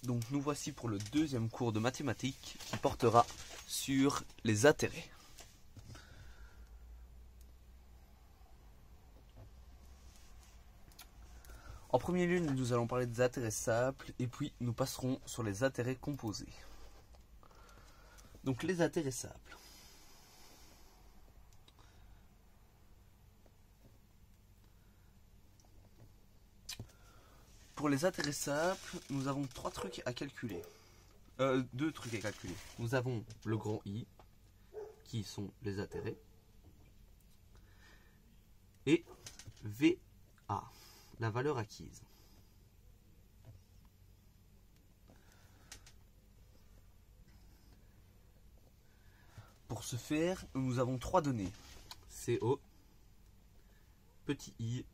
Donc nous voici pour le deuxième cours de mathématiques qui portera sur les intérêts. En premier lieu, nous allons parler des intérêts simples et puis nous passerons sur les intérêts composés. Donc les intérêts simples. Pour les intérêts simples, nous avons deux trucs à calculer. Nous avons le grand I, qui sont les intérêts, et VA, la valeur acquise. Pour ce faire, nous avons trois données, CO, petit i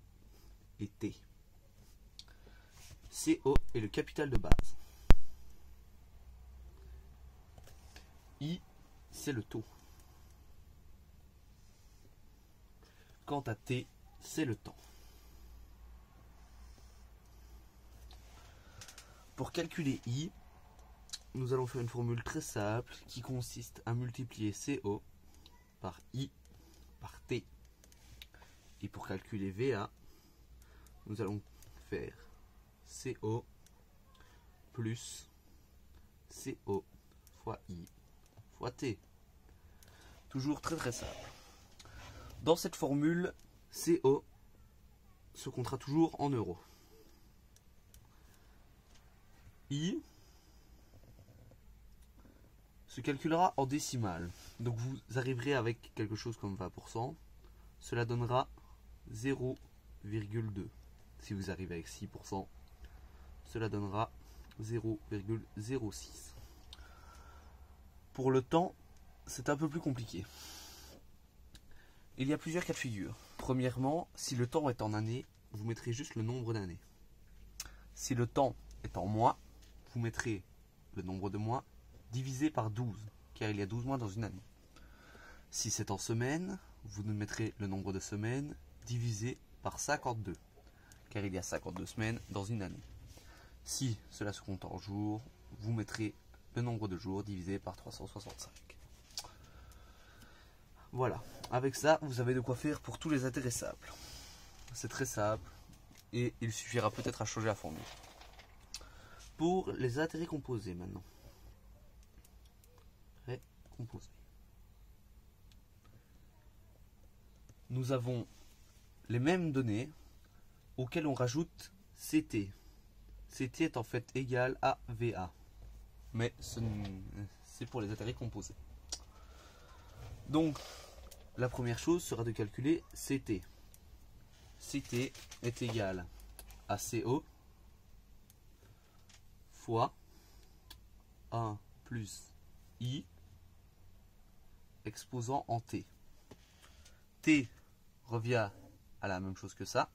et T. CO est le capital de base. I, c'est le taux. Quant à T, c'est le temps. Pour calculer I, nous allons faire une formule très simple qui consiste à multiplier CO par I par T. Et pour calculer VA, nous allons faire CO plus CO fois I fois T. Toujours très simple. Dans cette formule, CO se comptera toujours en euros. I se calculera en décimales. Donc vous arriverez avec quelque chose comme 20%. Cela donnera 0,2. Si vous arrivez avec 6%, cela donnera 0,06. Pour le temps, c'est un peu plus compliqué. Il y a plusieurs cas de figure. Premièrement, si le temps est en années, vous mettrez juste le nombre d'années. Si le temps est en mois, vous mettrez le nombre de mois divisé par 12, car il y a 12 mois dans une année. Si c'est en semaines, vous mettrez le nombre de semaines divisé par 52, car il y a 52 semaines dans une année. Si cela se compte en jours, vous mettrez le nombre de jours divisé par 365. Voilà, avec ça, vous avez de quoi faire pour tous les intérêts simples. C'est très simple et il suffira peut-être à changer la formule. Pour les intérêts composés maintenant. Composés. Nous avons les mêmes données auxquelles on rajoute CT. CT est en fait égal à VA. Mais c'est pour les intérêts composés. Donc, la première chose sera de calculer CT. CT est égal à CO fois 1 plus I exposant en T. T revient à la même chose que ça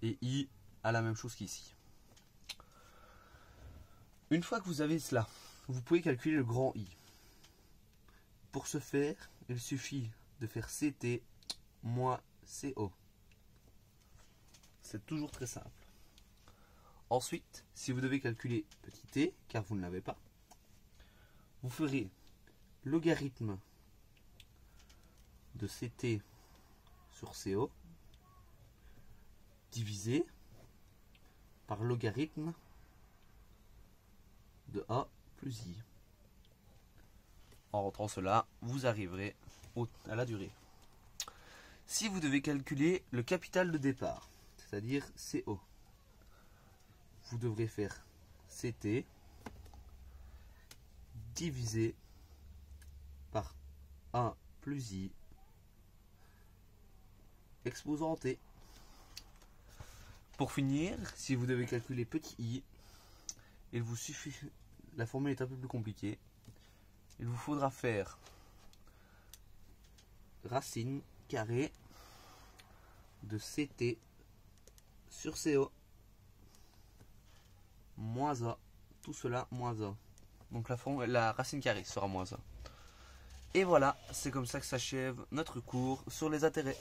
et I à la même chose qu'ici. Une fois que vous avez cela, vous pouvez calculer le grand I. Pour ce faire, il suffit de faire CT moins CO. C'est toujours très simple. Ensuite, si vous devez calculer petit t, car vous ne l'avez pas, vous ferez logarithme de CT sur CO divisé par logarithme de A plus I. En rentrant cela, vous arriverez à la durée. Si vous devez calculer le capital de départ, c'est-à-dire CO, vous devrez faire CT divisé par 1 plus I exposant T. Pour finir, si vous devez calculer petit i, il vous suffit, la formule est un peu plus compliquée, il vous faudra faire racine carrée de CT sur CO moins A, tout cela moins A. Donc la racine carrée sera moins A. Et voilà, c'est comme ça que s'achève notre cours sur les intérêts.